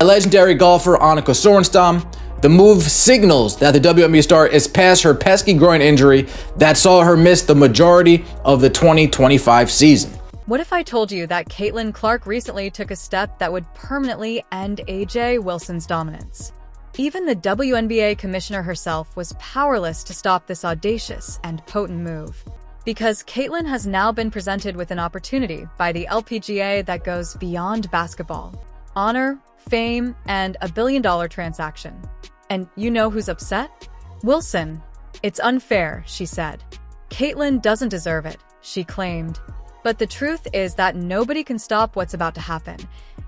Legendary golfer Annika Sorenstam. The move signals that the WNBA star is past her pesky groin injury that saw her miss the majority of the 2025 season. What if I told you that Caitlyn Clark recently took a step that would permanently end AJ Wilson's dominance? Even the WNBA commissioner herself was powerless to stop this audacious and potent move. Because Caitlyn has now been presented with an opportunity by the LPGA that goes beyond basketball. Honor, fame, and a billion-dollar transaction. And you know who's upset? Wilson. It's unfair, she said. Caitlyn doesn't deserve it, she claimed. But the truth is that nobody can stop what's about to happen.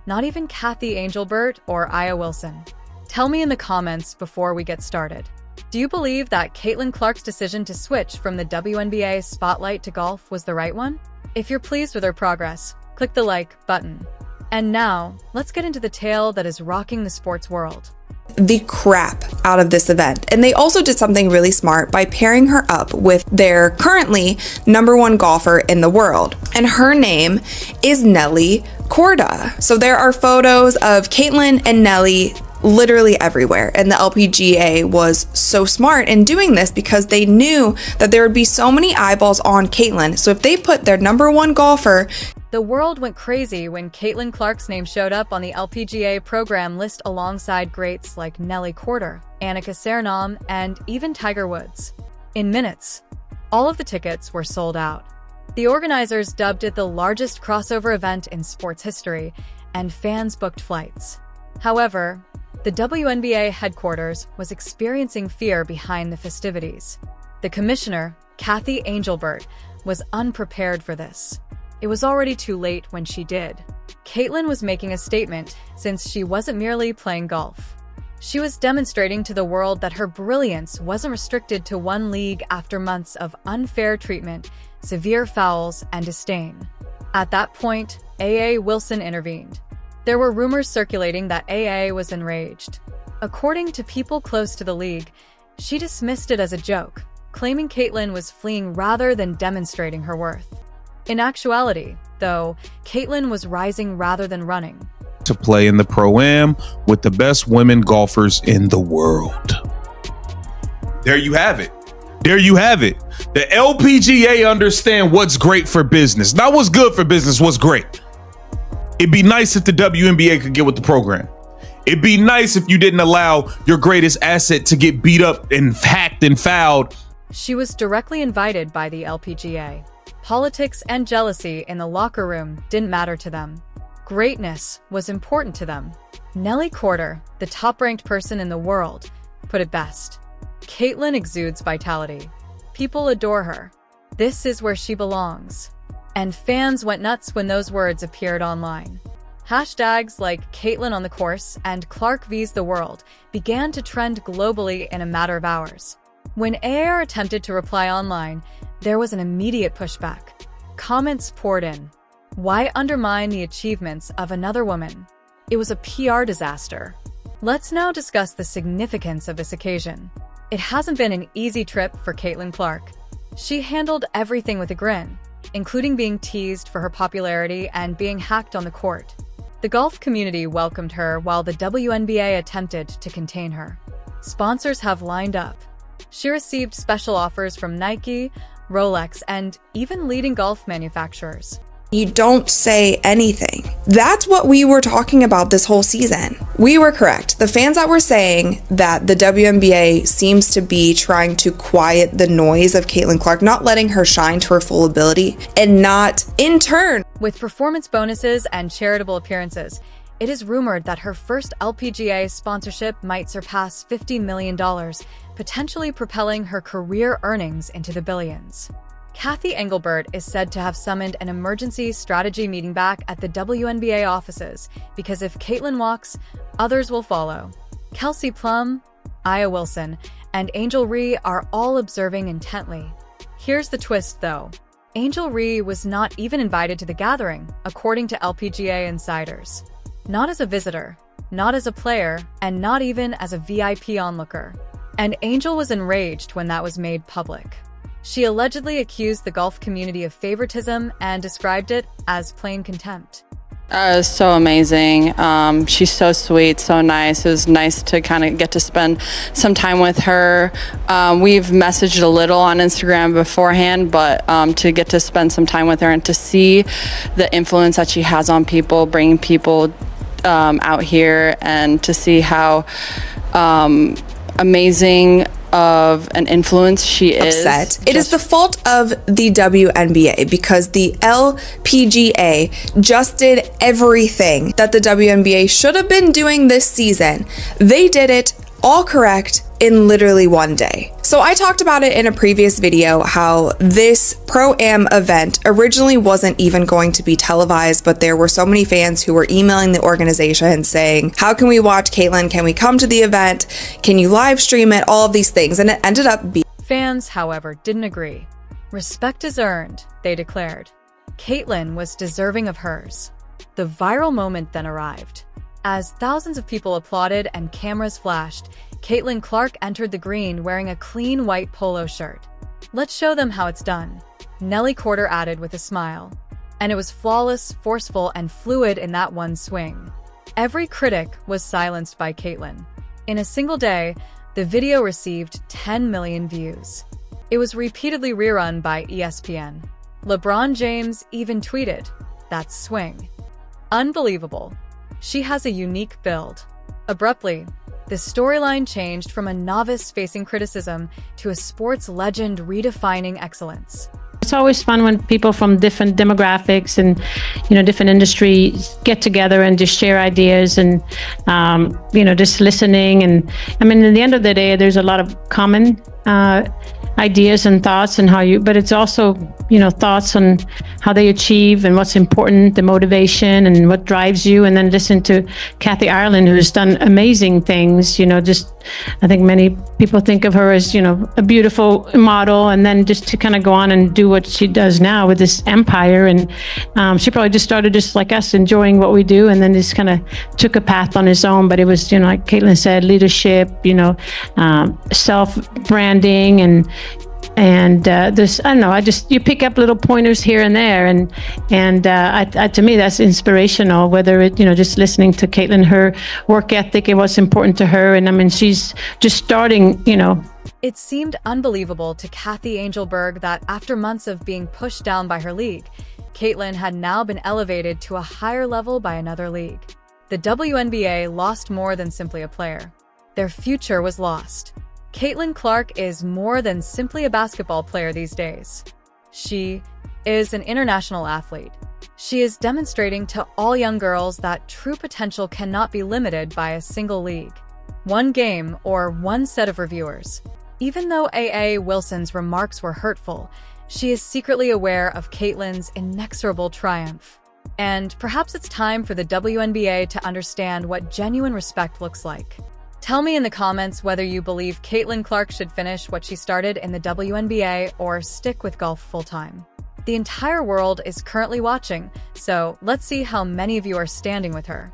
Not even Kathy Angelbert or Aya Wilson. Tell me in the comments before we get started. Do you believe that Caitlyn Clark's decision to switch from the WNBA spotlight to golf was the right one? If you're pleased with her progress, click the like button. And now, let's get into the tale that is rocking the sports world. The crap out of this event. And they also did something really smart by pairing her up with their currently #1 golfer in the world. And her name is Nelly Korda. So there are photos of Caitlyn and Nelly literally everywhere. And the LPGA was so smart in doing this because they knew that there would be so many eyeballs on Caitlyn. So if they put their #1 golfer. The world went crazy when Caitlyn Clark's name showed up on the LPGA program list alongside greats like Nelly Korda, Annika Sorenstam, and even Tiger Woods. In minutes, all of the tickets were sold out. The organizers dubbed it the largest crossover event in sports history, and fans booked flights. However, the WNBA headquarters was experiencing fear behind the festivities. The commissioner, Kathy Angelbert, was unprepared for this. It was already too late when she did. Caitlyn was making a statement since she wasn't merely playing golf. She was demonstrating to the world that her brilliance wasn't restricted to one league after months of unfair treatment, severe fouls, and disdain. At that point, Aya Wilson intervened. There were rumors circulating that Aya was enraged. According to people close to the league, she dismissed it as a joke, claiming Caitlyn was fleeing rather than demonstrating her worth. In actuality, though, Caitlyn was rising rather than running. To play in the Pro-Am with the best women golfers in the world. There you have it. There you have it. The LPGA understand what's great for business. Not what's good for business, what's great. It'd be nice if the WNBA could get with the program. It'd be nice if you didn't allow your greatest asset to get beat up and hacked and fouled. She was directly invited by the LPGA. Politics and jealousy in the locker room didn't matter to them. Greatness was important to them. Nelly Korda, the top-ranked person in the world, put it best. Caitlyn exudes vitality. People adore her. This is where she belongs. And fans went nuts when those words appeared online. Hashtags like Caitlyn on the course and Clark vs the world began to trend globally in a matter of hours. When AR attempted to reply online, there was an immediate pushback. Comments poured in. Why undermine the achievements of another woman? It was a PR disaster. Let's now discuss the significance of this occasion. It hasn't been an easy trip for Caitlyn Clark. She handled everything with a grin, including being teased for her popularity and being hacked on the court. The golf community welcomed her while the WNBA attempted to contain her. Sponsors have lined up. She received special offers from Nike, Rolex, and even leading golf manufacturers. You don't say anything. That's what we were talking about this whole season. We were correct. The fans that were saying that the WNBA seems to be trying to quiet the noise of Caitlyn Clark, not letting her shine to her full ability, and not in turn. With performance bonuses and charitable appearances, it is rumored that her first LPGA sponsorship might surpass $50 million, potentially propelling her career earnings into the billions. Kathy Angelbert is said to have summoned an emergency strategy meeting back at the WNBA offices because if Caitlyn walks, others will follow. Kelsey Plum, Aya Wilson, and Angel Ree are all observing intently. Here's the twist, though. Angel Ree was not even invited to the gathering, according to LPGA insiders. Not as a visitor, not as a player, and not even as a VIP onlooker. And Angel was enraged when that was made public. She allegedly accused the golf community of favoritism and described it as plain contempt. So amazing. She's so sweet, so nice. It was nice to kind of get to spend some time with her. We've messaged a little on Instagram beforehand, but to get to spend some time with her and to see the influence that she has on people, bringing people out here, and to see how amazing of an influence she is. It is the fault of the WNBA because the LPGA just did everything that the WNBA should have been doing this season. They did it all correct in literally one day. So I talked about it in a previous video how this Pro-Am event originally wasn't even going to be televised, but there were so many fans who were emailing the organization saying, how can we watch Caitlyn? Can we come to the event? Can you live stream it? All of these things. And it ended up being... Fans, however, didn't agree. Respect is earned, they declared. Caitlyn was deserving of hers. The viral moment then arrived. As thousands of people applauded and cameras flashed, Caitlyn Clark entered the green wearing a clean white polo shirt. Let's show them how it's done, Nelly Korder added with a smile. And it was flawless, forceful, and fluid in that one swing. Every critic was silenced by Caitlyn. In a single day, the video received 10 million views. It was repeatedly rerun by ESPN. LeBron James even tweeted, "That swing. Unbelievable. She has a unique build." Abruptly, the storyline changed from a novice facing criticism to a sports legend redefining excellence. It's always fun when people from different demographics and, different industries get together and just share ideas and, just listening. And I mean, at the end of the day, there's a lot of common ideas and thoughts and but it's also, thoughts on how they achieve and what's important, the motivation and what drives you. And then listen to Kathy Ireland, who's done amazing things, I think many people think of her as, a beautiful model, and then just to kind of go on and do what she does now with this empire. And she probably just started just like us, enjoying what we do, and then just kind of took a path on his own. But it was, like Caitlyn said, leadership, self-branding and this, I don't know, you pick up little pointers here and there, and to me that's inspirational, whether it, just listening to Caitlyn, her work ethic and what's important to her. And I mean, she's just starting, It seemed unbelievable to Kathy Angelberg that after months of being pushed down by her league, Caitlyn had now been elevated to a higher level by another league. The WNBA lost more than simply a player. Their future was lost. Caitlyn Clark is more than simply a basketball player these days. She is an international athlete. She is demonstrating to all young girls that true potential cannot be limited by a single league, one game, or one set of reviewers. Even though A.A. Wilson's remarks were hurtful, she is secretly aware of Caitlyn's inexorable triumph. And perhaps it's time for the WNBA to understand what genuine respect looks like. Tell me in the comments whether you believe Caitlyn Clark should finish what she started in the WNBA or stick with golf full-time. The entire world is currently watching, so let's see how many of you are standing with her.